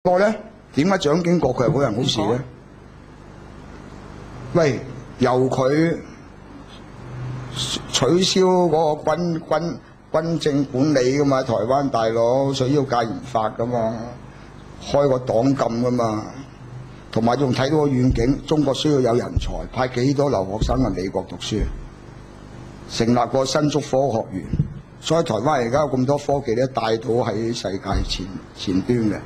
個咧，點解蔣經國佢係好人好事咧？喂，由佢取消嗰個軍政管理噶嘛，台灣大佬取消戒嚴法噶嘛，開個黨禁噶嘛，同埋仲睇到個遠景，中國需要有人才，派幾多留學生去美國讀書，成立個新竹科學園，所以台灣而家有咁多科技咧，帶到喺世界前端嘅。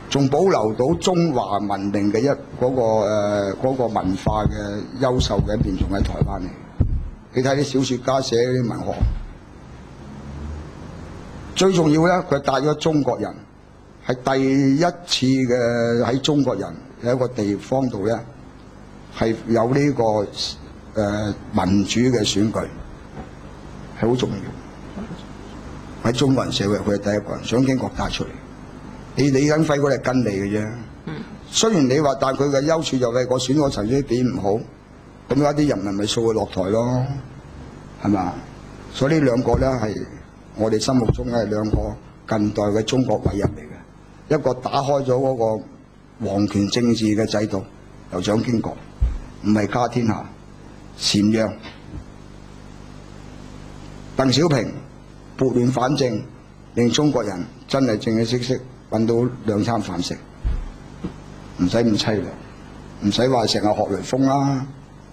仲保留到中華文明嘅嗰個文化嘅優秀嘅一面，仲喺台灣嚟。你睇啲小説家寫嗰啲文學，最重要咧，佢帶咗中國人係第一次嘅喺中國人喺一個地方度咧，係有呢個民主嘅選舉，係好重要。喺中國人社會，佢係第一個人，蔣經國帶出嚟。李登輝嗰啲係跟你嘅啫，雖然你話，但佢嘅優處就係個選舉層次點唔好，咁有啲人民咪掃佢落台咯，係嘛？所以呢兩個咧係我哋心目中係兩個近代嘅中國偉人嚟嘅，一個打開咗嗰個皇權政治嘅制度，由蔣經國，唔係家天下，禪讓；鄧小平撥亂反正，令中國人真係正正式式揾到兩餐飯食，唔使咁凄涼，唔使話成日學雷鋒啦，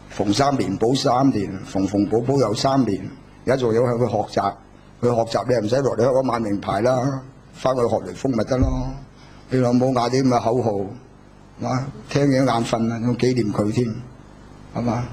逢3年補3年，逢補補又3年，而家仲要向佢學習，佢學習你又唔使落嚟香港買名牌啦，翻去學雷鋒咪得咯。你老母嗌啲咁嘅口號，聽嘢眼瞓啊，要紀念佢添，係嘛？